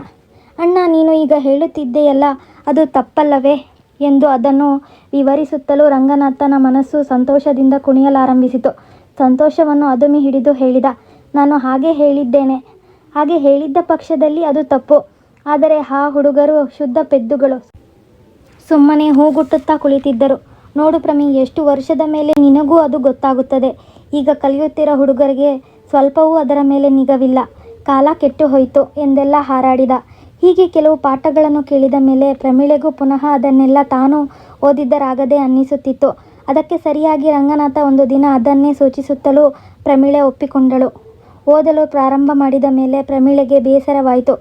ಅಣ್ಣ, ನೀನು ಈಗ ಹೇಳುತ್ತಿದ್ದೆಯಲ್ಲ, ಅದು ತಪ್ಪಲ್ಲವೇ ಎಂದು ಅದನ್ನು ವಿವರಿಸುತ್ತಲೂ ರಂಗನಾಥನ ಮನಸ್ಸು ಸಂತೋಷದಿಂದ ಕುಣಿಯಲಾರಂಭಿಸಿತು. ಸಂತೋಷವನ್ನು ಅದುಮಿ ಹಿಡಿದು ಹೇಳಿದ, ನಾನು ಹಾಗೆ ಹೇಳಿದ್ದೇನೆ. ಹಾಗೆ ಹೇಳಿದ್ದ ಪಕ್ಷದಲ್ಲಿ ಅದು ತಪ್ಪು. ಆದರೆ ಆ ಹುಡುಗರು ಶುದ್ಧ ಪೆದ್ದುಗಳು. ಸುಮ್ಮನೆ ಹೂಗುಟ್ಟುತ್ತಾ ಕುಳಿತಿದ್ದರು. ನೋಡು ಪ್ರಮಿ, ಎಷ್ಟು ವರ್ಷದ ಮೇಲೆ ನಿನಗೂ ಅದು ಗೊತ್ತಾಗುತ್ತದೆ. ಈಗ ಕಲಿಯುತ್ತಿರೋ ಹುಡುಗರಿಗೆ ಸ್ವಲ್ಪವೂ ಅದರ ಮೇಲೆ ನಿಗವಿಲ್ಲ. ಕಾಲ ಕೆಟ್ಟು ಹೋಯಿತು ಎಂದೆಲ್ಲ ಹಾರಾಡಿದ. ಹೀಗೆ ಕೆಲವು ಪಾಠಗಳನ್ನು ಕೇಳಿದ ಮೇಲೆ ಪ್ರಮೀಳೆಗೂ ಪುನಃ ಅದನ್ನೆಲ್ಲ ತಾನು ಓದಿದ್ದರಾಗದೆ ಅನ್ನಿಸುತ್ತಿತ್ತು. ಅದಕ್ಕೆ ಸರಿಯಾಗಿ ರಂಗನಾಥ ಒಂದು ದಿನ ಅದನ್ನೇ ಸೂಚಿಸುತ್ತಲೂ ಪ್ರಮೀಳೆ ಒಪ್ಪಿಕೊಂಡಳು. ಓದಲು ಪ್ರಾರಂಭ ಮಾಡಿದ ಮೇಲೆ ಪ್ರಮೀಳೆಗೆ ಬೇಸರವಾಯಿತು.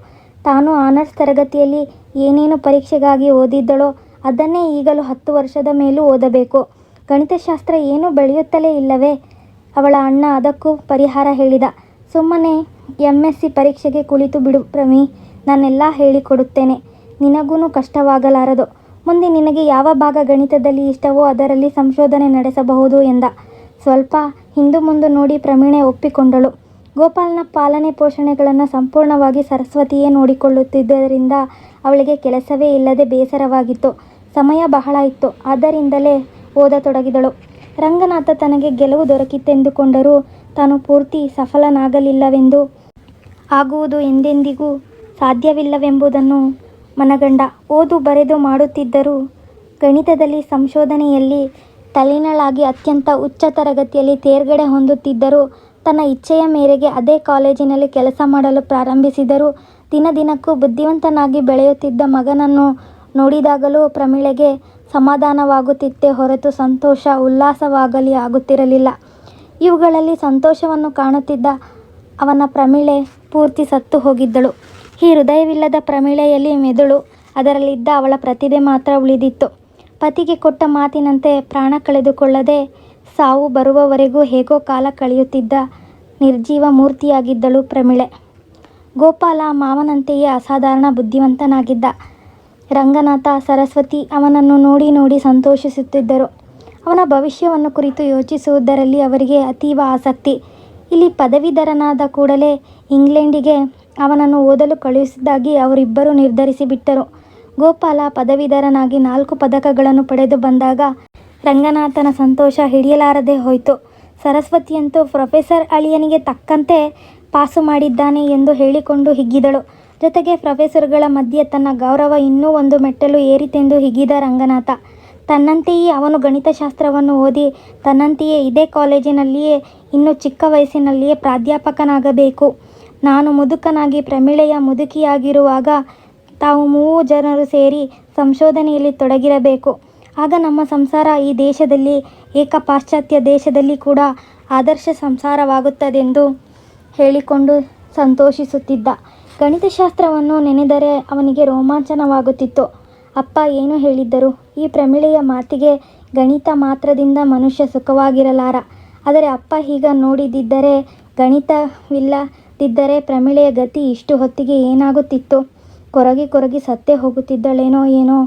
ತಾನು ಆನರ್ಸ್ ತರಗತಿಯಲ್ಲಿ ಏನೇನು ಪರೀಕ್ಷೆಗಾಗಿ ಓದಿದ್ದಳೋ ಅದನ್ನೇ ಈಗಲೂ 10 ವರ್ಷದ ಮೇಲೂ ಓದಬೇಕು. ಗಣಿತಶಾಸ್ತ್ರ ಏನೂ ಬೆಳೆಯುತ್ತಲೇ ಇಲ್ಲವೇ? ಅವಳ ಅಣ್ಣ ಅದಕ್ಕೂ ಪರಿಹಾರ ಹೇಳಿದ. ಸುಮ್ಮನೆ MSc ಪರೀಕ್ಷೆಗೆ ಕುಳಿತು ಬಿಡು ಪ್ರಮಿ, ನಾನೆಲ್ಲ ಹೇಳಿಕೊಡುತ್ತೇನೆ. ನಿನಗೂ ಕಷ್ಟವಾಗಲಾರದು. ಮುಂದೆ ನಿನಗೆ ಯಾವ ಭಾಗ ಗಣಿತದಲ್ಲಿ ಇಷ್ಟವೋ ಅದರಲ್ಲಿ ಸಂಶೋಧನೆ ನಡೆಸಬಹುದು ಎಂದ. ಸ್ವಲ್ಪ ಹಿಂದು ಮುಂದು ನೋಡಿ ಪ್ರಮೀಳೆ ಒಪ್ಪಿಕೊಂಡಳು. ಗೋಪಾಲನ ಪಾಲನೆ ಪೋಷಣೆಗಳನ್ನು ಸಂಪೂರ್ಣವಾಗಿ ಸರಸ್ವತಿಯೇ ನೋಡಿಕೊಳ್ಳುತ್ತಿದ್ದರಿಂದ ಅವಳಿಗೆ ಕೆಲಸವೇ ಇಲ್ಲದೆ ಬೇಸರವಾಗಿತ್ತು. ಸಮಯ ಬಹಳ ಇತ್ತು. ಆದ್ದರಿಂದಲೇ ಓದತೊಡಗಿದಳು. ರಂಗನಾಥ ತನಗೆ ಗೆಲುವು ದೊರಕಿತೆಂದುಕೊಂಡರೂ ತಾನು ಪೂರ್ತಿ ಸಫಲನಾಗಲಿಲ್ಲವೆಂದು, ಆಗುವುದು ಎಂದೆಂದಿಗೂ ಸಾಧ್ಯವಿಲ್ಲವೆಂಬುದನ್ನು ಮನಗಂಡ. ಓದು ಬರೆದು ಮಾಡುತ್ತಿದ್ದರೂ ಗಣಿತದಲ್ಲಿ ಸಂಶೋಧನೆಯಲ್ಲಿ ತಲ್ಲೀನಳಾಗಿ ಅತ್ಯಂತ ಉಚ್ಚ ತರಗತಿಯಲ್ಲಿ ತೇರ್ಗಡೆ ಹೊಂದುತ್ತಿದ್ದರೂ ತನ್ನ ಇಚ್ಛೆಯ ಮೇರೆಗೆ ಅದೇ ಕಾಲೇಜಿನಲ್ಲಿ ಕೆಲಸ ಮಾಡಲು ಪ್ರಾರಂಭಿಸಿದರೂ ದಿನದಿನಕ್ಕೂ ಬುದ್ಧಿವಂತನಾಗಿ ಬೆಳೆಯುತ್ತಿದ್ದ ಮಗನನ್ನು ನೋಡಿದಾಗಲೂ ಪ್ರಮೀಳೆಗೆ ಸಮಾಧಾನವಾಗುತ್ತಿತ್ತೇ ಹೊರತು ಸಂತೋಷ ಉಲ್ಲಾಸವಾಗಲಿ ಆಗುತ್ತಿರಲಿಲ್ಲ. ಇವುಗಳಲ್ಲಿ ಸಂತೋಷವನ್ನು ಕಾಣುತ್ತಿದ್ದ ಅವನ ಪ್ರಮೀಳೆ ಪೂರ್ತಿ ಸತ್ತು ಹೋಗಿದ್ದಳು. ಈ ಹೃದಯವಿಲ್ಲದ ಪ್ರಮೀಳೆಯಲ್ಲಿ ಮೆದುಳು, ಅದರಲ್ಲಿದ್ದ ಅವಳ ಪ್ರತಿಭೆ ಮಾತ್ರ ಉಳಿದಿತ್ತು. ಪತಿಗೆ ಕೊಟ್ಟ ಮಾತಿನಂತೆ ಪ್ರಾಣ ಕಳೆದುಕೊಳ್ಳದೆ ಸಾವು ಬರುವವರೆಗೂ ಹೇಗೋ ಕಾಲ ಕಳೆಯುತ್ತಿದ್ದ ನಿರ್ಜೀವ ಮೂರ್ತಿಯಾಗಿದ್ದಳು ಪ್ರಮೀಳೆ. ಗೋಪಾಲ ಮಾವನಂತೆಯೇ ಅಸಾಧಾರಣ ಬುದ್ಧಿವಂತನಾಗಿದ್ದ. ರಂಗನಾಥ, ಸರಸ್ವತಿ ಅವನನ್ನು ನೋಡಿ ನೋಡಿ ಸಂತೋಷಿಸುತ್ತಿದ್ದರು. ಅವನ ಭವಿಷ್ಯವನ್ನು ಕುರಿತು ಯೋಚಿಸುವುದರಲ್ಲಿ ಅವರಿಗೆ ಅತೀವ ಆಸಕ್ತಿ. ಇಲ್ಲಿ ಪದವೀಧರನಾದ ಕೂಡಲೇ ಇಂಗ್ಲೆಂಡಿಗೆ ಅವನನ್ನು ಓದಲು ಕಳುಹಿಸುವುದಾಗಿ ಅವರಿಬ್ಬರೂ ನಿರ್ಧರಿಸಿಬಿಟ್ಟರು. ಗೋಪಾಲ ಪದವೀಧರನಾಗಿ 4 ಪದಕಗಳನ್ನು ಪಡೆದು ಬಂದಾಗ ರಂಗನಾಥನ ಸಂತೋಷ ಹಿಡಿಯಲಾರದೆ ಹೋಯಿತು. ಸರಸ್ವತಿಯಂತೂ ಪ್ರೊಫೆಸರ್ ಅಳಿಯನಿಗೆ ತಕ್ಕಂತೆ ಪಾಸು ಮಾಡಿದ್ದಾನೆ ಎಂದು ಹೇಳಿಕೊಂಡು ಹಿಗ್ಗಿದಳು. ಜೊತೆಗೆ ಪ್ರೊಫೆಸರುಗಳ ಮಧ್ಯೆ ತನ್ನ ಗೌರವ ಇನ್ನೂ ಒಂದು ಮೆಟ್ಟಲು ಏರಿತೆಂದು ಹಿಗ್ಗಿದ ರಂಗನಾಥ. ತನ್ನಂತೆಯೇ ಅವನು ಗಣಿತಶಾಸ್ತ್ರವನ್ನು ಓದಿ ತನ್ನಂತೆಯೇ ಇದೇ ಕಾಲೇಜಿನಲ್ಲಿಯೇ ಇನ್ನೂ ಚಿಕ್ಕ ವಯಸ್ಸಿನಲ್ಲಿಯೇ ಪ್ರಾಧ್ಯಾಪಕನಾಗಬೇಕು. ನಾನು ಮುದುಕನಾಗಿ ಪ್ರಮೀಳೆಯ ಮುದುಕಿಯಾಗಿರುವಾಗ ತಾವು 3 ಜನರು ಸೇರಿ ಸಂಶೋಧನೆಯಲ್ಲಿ ತೊಡಗಿರಬೇಕು. ಆಗ ನಮ್ಮ ಸಂಸಾರ ಈ ದೇಶದಲ್ಲಿ, ಏಕ ಪಾಶ್ಚಾತ್ಯ ದೇಶದಲ್ಲಿ ಕೂಡ ಆದರ್ಶ ಸಂಸಾರವಾಗುತ್ತದೆಂದು ಹೇಳಿಕೊಂಡು ಸಂತೋಷಿಸುತ್ತಿದ್ದ. ಗಣಿತಶಾಸ್ತ್ರವನ್ನು ನೆನೆದರೆ ಅವನಿಗೆ ರೋಮಾಂಚನವಾಗುತ್ತಿತ್ತು. ಅಪ್ಪ ಏನು ಹೇಳಿದ್ದರು? ಈ ಪ್ರಮೀಳೆಯ ಮಾತಿಗೆ ಗಣಿತ ಮಾತ್ರದಿಂದ ಮನುಷ್ಯ ಸುಖವಾಗಿರಲಾರ. ಆದರೆ ಅಪ್ಪ ಹೀಗ ನೋಡಿದಿದ್ದರೆ, ಗಣಿತವಿಲ್ಲದಿದ್ದರೆ ಪ್ರಮೀಳೆಯ ಗತಿ ಇಷ್ಟು ಹೊತ್ತಿಗೆ ಏನಾಗುತ್ತಿತ್ತು? ಕೊರಗಿ ಕೊರಗಿ ಸತ್ತೇ ಹೋಗುತ್ತಿದ್ದಳೇನೋ ಏನೋ.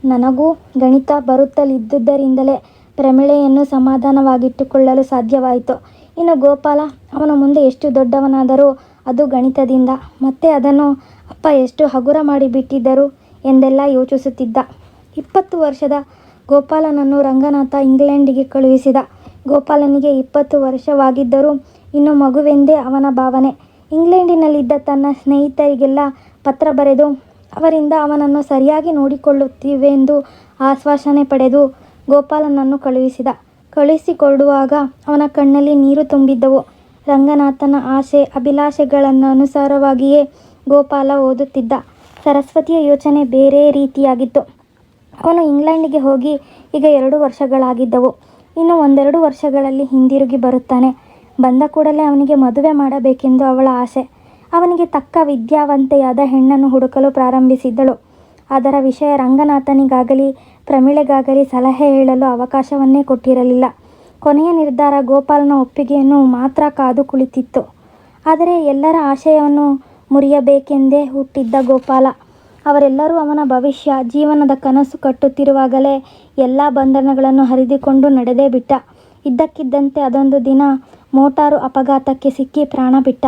ನನಗೂ ಗಣಿತ ಬರುತ್ತಲಿದ್ದುದರಿಂದಲೇ ಪ್ರಮೀಳೆಯನ್ನು ಸಮಾಧಾನವಾಗಿಟ್ಟುಕೊಳ್ಳಲು ಸಾಧ್ಯವಾಯಿತು. ಇನ್ನು ಗೋಪಾಲ, ಅವನು ಮುಂದೆ ಎಷ್ಟು ದೊಡ್ಡವನಾದರೂ ಅದು ಗಣಿತದಿಂದ. ಮತ್ತೆ ಅದನ್ನು ಅಪ್ಪ ಎಷ್ಟು ಹಗುರ ಮಾಡಿಬಿಟ್ಟಿದ್ದರು ಎಂದೆಲ್ಲ ಯೋಚಿಸುತ್ತಿದ್ದ. 20 ವರ್ಷದ ಗೋಪಾಲನನ್ನು ರಂಗನಾಥ ಇಂಗ್ಲೆಂಡಿಗೆ ಕಳುಹಿಸಿದ. ಗೋಪಾಲನಿಗೆ 20 ವರ್ಷವಾಗಿದ್ದರೂ ಇನ್ನು ಮಗುವೆಂದೇ ಅವನ ಭಾವನೆ. ಇಂಗ್ಲೆಂಡಿನಲ್ಲಿದ್ದ ತನ್ನ ಸ್ನೇಹಿತರಿಗೆಲ್ಲ ಪತ್ರ ಬರೆದು ಅವರಿಂದ ಅವನನ್ನು ಸರಿಯಾಗಿ ನೋಡಿಕೊಳ್ಳುತ್ತೀವೆಂದು ಆಶ್ವಾಸನೆ ಪಡೆದು ಗೋಪಾಲನನ್ನು ಕಳುಹಿಸಿದ. ಕಳುಹಿಸಿಕೊಡುವಾಗ ಅವನ ಕಣ್ಣಲ್ಲಿ ನೀರು ತುಂಬಿದ್ದವು. ರಂಗನಾಥನ ಆಸೆ ಅಭಿಲಾಷೆಗಳನ್ನನುಸಾರವಾಗಿಯೇ ಗೋಪಾಲ ಓದುತ್ತಿದ್ದ. ಸರಸ್ವತಿಯ ಯೋಚನೆ ಬೇರೆ ರೀತಿಯಾಗಿತ್ತು. ಅವನು ಇಂಗ್ಲೆಂಡಿಗೆ ಹೋಗಿ ಈಗ 2 ವರ್ಷಗಳಾಗಿದ್ದವು. ಇನ್ನು 1-2 ವರ್ಷಗಳಲ್ಲಿ ಹಿಂದಿರುಗಿ ಬರುತ್ತಾನೆ. ಬಂದ ಕೂಡಲೇ ಅವನಿಗೆ ಮದುವೆ ಮಾಡಬೇಕೆಂದು ಅವಳ ಆಸೆ. ಅವನಿಗೆ ತಕ್ಕ ವಿದ್ಯಾವಂತೆಯಾದ ಹೆಣ್ಣನ್ನು ಹುಡುಕಲು ಪ್ರಾರಂಭಿಸಿದ್ದಳು. ಅದರ ವಿಷಯ ರಂಗನಾಥನಿಗಾಗಲಿ ಪ್ರಮೀಳೆಗಾಗಲಿ ಸಲಹೆ ಹೇಳಲು ಅವಕಾಶವನ್ನೇ ಕೊಟ್ಟಿರಲಿಲ್ಲ. ಕೊನೆಯ ನಿರ್ಧಾರ ಗೋಪಾಲನ ಒಪ್ಪಿಗೆಯನ್ನು ಮಾತ್ರ ಕಾದು ಕುಳಿತಿತ್ತು. ಆದರೆ ಎಲ್ಲರ ಆಶಯವನ್ನು ಮುರಿಯಬೇಕೆಂದೇ ಹುಟ್ಟಿದ್ದ ಗೋಪಾಲ. ಅವರೆಲ್ಲರೂ ಅವನ ಭವಿಷ್ಯ ಜೀವನದ ಕನಸು ಕಟ್ಟುತ್ತಿರುವಾಗಲೇ ಎಲ್ಲ ಬಂಧನಗಳನ್ನು ಹರಿದುಕೊಂಡು ನಡೆದೇ ಬಿಟ್ಟ. ಇದ್ದಕ್ಕಿದ್ದಂತೆ ಅದೊಂದು ದಿನ ಮೋಟಾರು ಅಪಘಾತಕ್ಕೆ ಸಿಕ್ಕಿ ಪ್ರಾಣ ಬಿಟ್ಟ.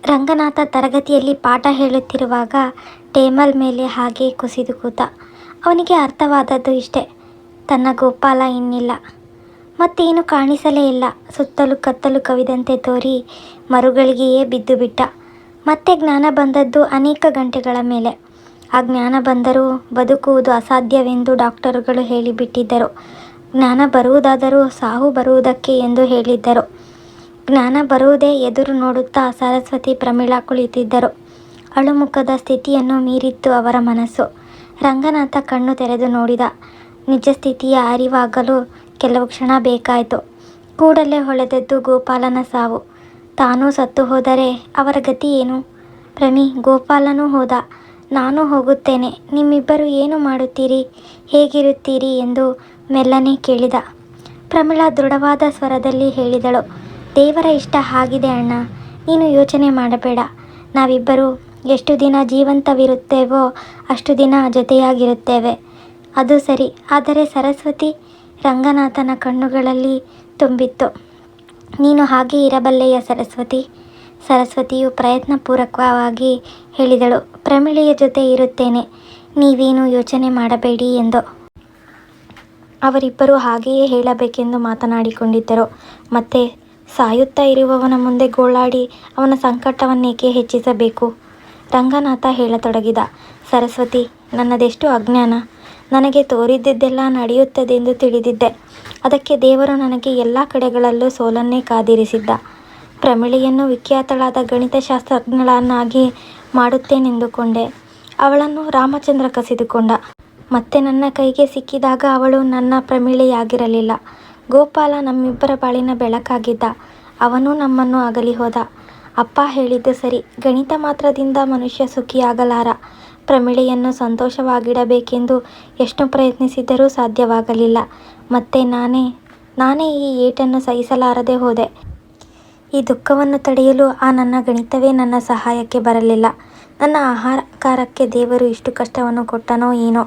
ರಂಗನಾಥ ತರಗತಿಯಲ್ಲಿ ಪಾಠ ಹೇಳುತ್ತಿರುವಾಗ ಟೇಬಲ್ ಮೇಲೆ ಹಾಗೆ ಕುಸಿದು ಕೂತ. ಅವನಿಗೆ ಅರ್ಥವಾದದ್ದು ಇಷ್ಟೇ, ತನ್ನ ಗೋಪಾಲ ಇನ್ನಿಲ್ಲ. ಮತ್ತೇನು ಕಾಣಿಸಲೇ ಇಲ್ಲ. ಸುತ್ತಲೂ ಕತ್ತಲು ಕವಿದಂತೆ ತೋರಿ ಮರುಗಳಿಗೆಯೇ ಬಿದ್ದು ಬಿಟ್ಟ. ಮತ್ತೆ ಜ್ಞಾನ ಬಂದದ್ದು ಅನೇಕ ಗಂಟೆಗಳ ಮೇಲೆ. ಆ ಜ್ಞಾನ ಬಂದರೂ ಬದುಕುವುದು ಅಸಾಧ್ಯವೆಂದು ಡಾಕ್ಟರುಗಳು ಹೇಳಿಬಿಟ್ಟಿದ್ದರು. ಜ್ಞಾನ ಬರುವುದಾದರೂ ಸಾವು ಬರುವುದಕ್ಕೆ ಎಂದು ಹೇಳಿದ್ದರು. ಜ್ಞಾನ ಬರುವುದೇ ಎದುರು ನೋಡುತ್ತಾ ಸರಸ್ವತಿ ಪ್ರಮೀಳಾ ಕುಳಿತಿದ್ದರು. ಅಳುಮುಖದ ಸ್ಥಿತಿಯನ್ನು ಮೀರಿತ್ತು ಅವರ ಮನಸ್ಸು. ರಂಗನಾಥ ಕಣ್ಣು ತೆರೆದು ನೋಡಿದ. ನಿಜ ಸ್ಥಿತಿಯ ಅರಿವಾಗಲು ಕೆಲವು ಕ್ಷಣ ಬೇಕಾಯಿತು. ಕೂಡಲೇ ಹೊಳೆದದ್ದು ಗೋಪಾಲನ ಸಾವು. ತಾನೂ ಸತ್ತು ಹೋದರೆ ಅವರ ಗತಿ ಏನು? ಪ್ರಮಿ, ಗೋಪಾಲನೂ ಹೋದ. ನಾನು ಹೋಗುತ್ತೇನೆ. ನಿಮ್ಮಿಬ್ಬರು ಏನು ಮಾಡುತ್ತೀರಿ, ಹೇಗಿರುತ್ತೀರಿ ಎಂದು ಮೆಲ್ಲನೆ ಕೇಳಿದ. ಪ್ರಮೀಳಾ ದೃಢವಾದ ಸ್ವರದಲ್ಲಿ ಹೇಳಿದಳು, ದೇವರ ಇಷ್ಟ ಆಗಿದೆ ಅಣ್ಣ, ನೀನು ಯೋಚನೆ ಮಾಡಬೇಡ. ನಾವಿಬ್ಬರು ಎಷ್ಟು ದಿನ ಜೀವಂತವಿರುತ್ತೇವೋ ಅಷ್ಟು ದಿನ ಜೊತೆಯಾಗಿರುತ್ತೇವೆ. ಅದು ಸರಿ. ಆದರೆ ಸರಸ್ವತಿ? ರಂಗನಾಥನ ಕಣ್ಣುಗಳಲ್ಲಿ ತುಂಬಿತ್ತು. ನೀನು ಹಾಗೆ ಇರಬಲ್ಲೆಯ ಸರಸ್ವತಿ? ಸರಸ್ವತಿಯು ಪ್ರಯತ್ನಪೂರ್ವಕವಾಗಿ ಹೇಳಿದಳು, ಪ್ರಮೀಳೆಯ ಜೊತೆ ಇರುತ್ತೇನೆ, ನೀವೇನು ಯೋಚನೆ ಮಾಡಬೇಡಿ ಎಂದು. ಅವರಿಬ್ಬರು ಹಾಗೆಯೇ ಹೇಳಬೇಕೆಂದು ಮಾತನಾಡಿಕೊಂಡಿದ್ದರು. ಮತ್ತೆ ಸಾಯುತ್ತಾ ಇರುವವನ ಮುಂದೆ ಗೋಳಾಡಿ ಅವನ ಸಂಕಟವನ್ನೇಕೆ ಹೆಚ್ಚಿಸಬೇಕು? ರಂಗನಾಥ ಹೇಳತೊಡಗಿದ. ಸರಸ್ವತಿ, ನನ್ನದೆಷ್ಟು ಅಜ್ಞಾನ. ನನಗೆ ತೋರಿದ್ದೆಲ್ಲ ನಡೆಯುತ್ತದೆಂದು ತಿಳಿದಿದ್ದೆ. ಅದಕ್ಕೆ ದೇವರು ನನಗೆ ಎಲ್ಲ ಕಡೆಗಳಲ್ಲೂ ಸೋಲನ್ನೇ ಕಾದಿರಿಸಿದ್ದ. ಪ್ರಮೀಳೆಯನ್ನು ವಿಖ್ಯಾತಳಾದ ಗಣಿತಶಾಸ್ತ್ರಜ್ಞಳನ್ನಾಗಿ ಮಾಡುತ್ತೇನೆಂದುಕೊಂಡೆ. ಅವಳನ್ನು ರಾಮಚಂದ್ರ ಕಸಿದುಕೊಂಡ. ಮತ್ತೆ ನನ್ನ ಕೈಗೆ ಸಿಕ್ಕಿದಾಗ ಅವಳು ನನ್ನ ಪ್ರಮೀಳೆಯಾಗಿರಲಿಲ್ಲ. ಗೋಪಾಲ ನಮ್ಮಿಬ್ಬರ ಬಾಳಿನ ಬೆಳಕಾಗಿದ್ದ. ಅವನೂ ನಮ್ಮನ್ನು ಅಗಲಿ ಹೋದ. ಅಪ್ಪ ಹೇಳಿದ್ದು ಸರಿ, ಗಣಿತ ಮಾತ್ರದಿಂದ ಮನುಷ್ಯ ಸುಖಿಯಾಗಲಾರ. ಪ್ರಮೀಳೆಯನ್ನು ಸಂತೋಷವಾಗಿಡಬೇಕೆಂದು ಎಷ್ಟು ಪ್ರಯತ್ನಿಸಿದರೂ ಸಾಧ್ಯವಾಗಲಿಲ್ಲ. ಮತ್ತೆ ನಾನೇ ಈ ಏಟನ್ನು ಸಹಿಸಲಾರದೆ ಹೋದೆ. ಈ ದುಃಖವನ್ನು ತಡೆಯಲು ಆ ನನ್ನ ಗಣಿತವೇ ನನ್ನ ಸಹಾಯಕ್ಕೆ ಬರಲಿಲ್ಲ. ನನ್ನ ಅಹಂಕಾರಕ್ಕೆ ದೇವರು ಇಷ್ಟು ಕಷ್ಟವನ್ನು ಕೊಟ್ಟನೋ ಏನೋ.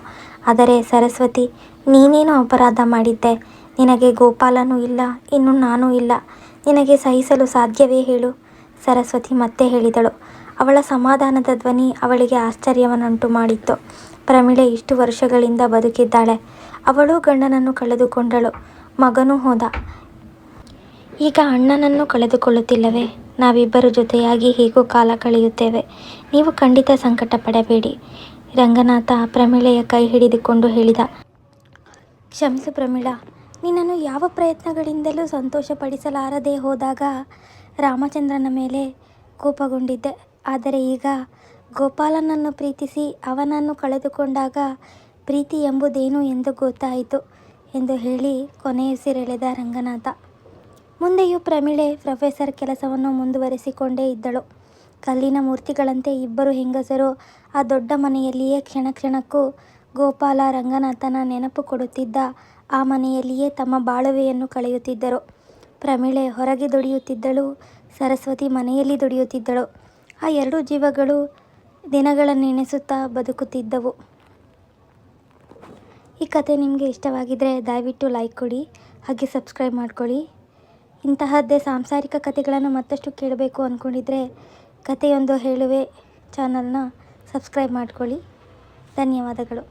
ಆದರೆ ಸರಸ್ವತಿ, ನೀನೇನು ಅಪರಾಧ ಮಾಡಿದ್ದೆ? ನಿನಗೆ ಗೋಪಾಲನೂ ಇಲ್ಲ, ಇನ್ನು ನಾನೂ ಇಲ್ಲ. ನಿನಗೆ ಸಹಿಸಲು ಸಾಧ್ಯವೇ ಹೇಳು? ಸರಸ್ವತಿ ಮತ್ತೆ ಹೇಳಿದಳು. ಅವಳ ಸಮಾಧಾನದ ಧ್ವನಿ ಅವಳಿಗೆ ಆಶ್ಚರ್ಯವನ್ನುಂಟು ಮಾಡಿತ್ತು. ಪ್ರಮೀಳೆ ಇಷ್ಟು ವರ್ಷಗಳಿಂದ ಬದುಕಿದ್ದಾಳೆ. ಅವಳು ಗಂಡನನ್ನು ಕಳೆದುಕೊಂಡಳು, ಮಗನೂ ಹೋದ. ಈಗ ಅಣ್ಣನನ್ನು ಕಳೆದುಕೊಳ್ಳುತ್ತಿಲ್ಲವೇ? ನಾವಿಬ್ಬರು ಜೊತೆಯಾಗಿ ಹೀಗೂ ಕಾಲ ಕಳೆಯುತ್ತೇವೆ. ನೀವು ಖಂಡಿತ ಸಂಕಟ ಪಡಬೇಡಿ. ರಂಗನಾಥ ಪ್ರಮೀಳೆಯ ಕೈ ಹಿಡಿದುಕೊಂಡು ಹೇಳಿದ. ಕ್ಷಮಿಸು ಪ್ರಮೀಳಾ, ನಿನ್ನನ್ನು ಯಾವ ಪ್ರಯತ್ನಗಳಿಂದಲೂ ಸಂತೋಷಪಡಿಸಲಾರದೆ ಹೋದಾಗ ರಾಮಚಂದ್ರನ ಮೇಲೆ ಕೋಪಗೊಂಡಿದ್ದೆ. ಆದರೆ ಈಗ ಗೋಪಾಲನನ್ನು ಪ್ರೀತಿಸಿ ಅವನನ್ನು ಕಳೆದುಕೊಂಡಾಗ ಪ್ರೀತಿ ಎಂಬುದೇನು ಎಂದು ಗೊತ್ತಾಯಿತು ಎಂದು ಹೇಳಿ ಕೊನೆಯುಸಿರೆಳೆದ ರಂಗನಾಥ. ಮುಂದೆಯೂ ಪ್ರಮೀಳೆ ಪ್ರೊಫೆಸರ್ ಕೆಲಸವನ್ನು ಮುಂದುವರಿಸಿಕೊಂಡೇ ಇದ್ದಳು. ಕಲ್ಲಿನ ಮೂರ್ತಿಗಳಂತೆ ಇಬ್ಬರು ಹೆಂಗಸರು ಆ ದೊಡ್ಡ ಮನೆಯಲ್ಲಿಯೇ ಕ್ಷಣ ಕ್ಷಣಕ್ಕೂ ಗೋಪಾಲ ರಂಗನಾಥನ ನೆನಪು ಕೊಡುತ್ತಿದ್ದ ಆ ಮನೆಯಲ್ಲಿಯೇ ತಮ್ಮ ಬಾಳುವೆಯನ್ನು ಕಳೆಯುತ್ತಿದ್ದರು. ಪ್ರಮೀಳೆ ಹೊರಗೆ ದುಡಿಯುತ್ತಿದ್ದಳು, ಸರಸ್ವತಿ ಮನೆಯಲ್ಲಿ ದುಡಿಯುತ್ತಿದ್ದಳು. ಆ ಎರಡೂ ಜೀವಗಳು ದಿನಗಳನ್ನೆಣಿಸುತ್ತಾ ಬದುಕುತ್ತಿದ್ದವು. ಈ ಕತೆ ನಿಮಗೆ ಇಷ್ಟವಾಗಿದ್ದರೆ ದಯವಿಟ್ಟು ಲೈಕ್ ಕೊಡಿ, ಹಾಗೆ ಸಬ್ಸ್ಕ್ರೈಬ್ ಮಾಡ್ಕೊಳ್ಳಿ. ಇಂತಹದ್ದೇ ಸಾಂಸಾರಿಕ ಕಥೆಗಳನ್ನು ಮತ್ತಷ್ಟು ಕೇಳಬೇಕು ಅಂದ್ಕೊಂಡಿದ್ರೆ ಕಥೆಯೊಂದು ಹೇಳುವೆ ಚಾನಲ್ನ ಸಬ್ಸ್ಕ್ರೈಬ್ ಮಾಡ್ಕೊಳ್ಳಿ. ಧನ್ಯವಾದಗಳು.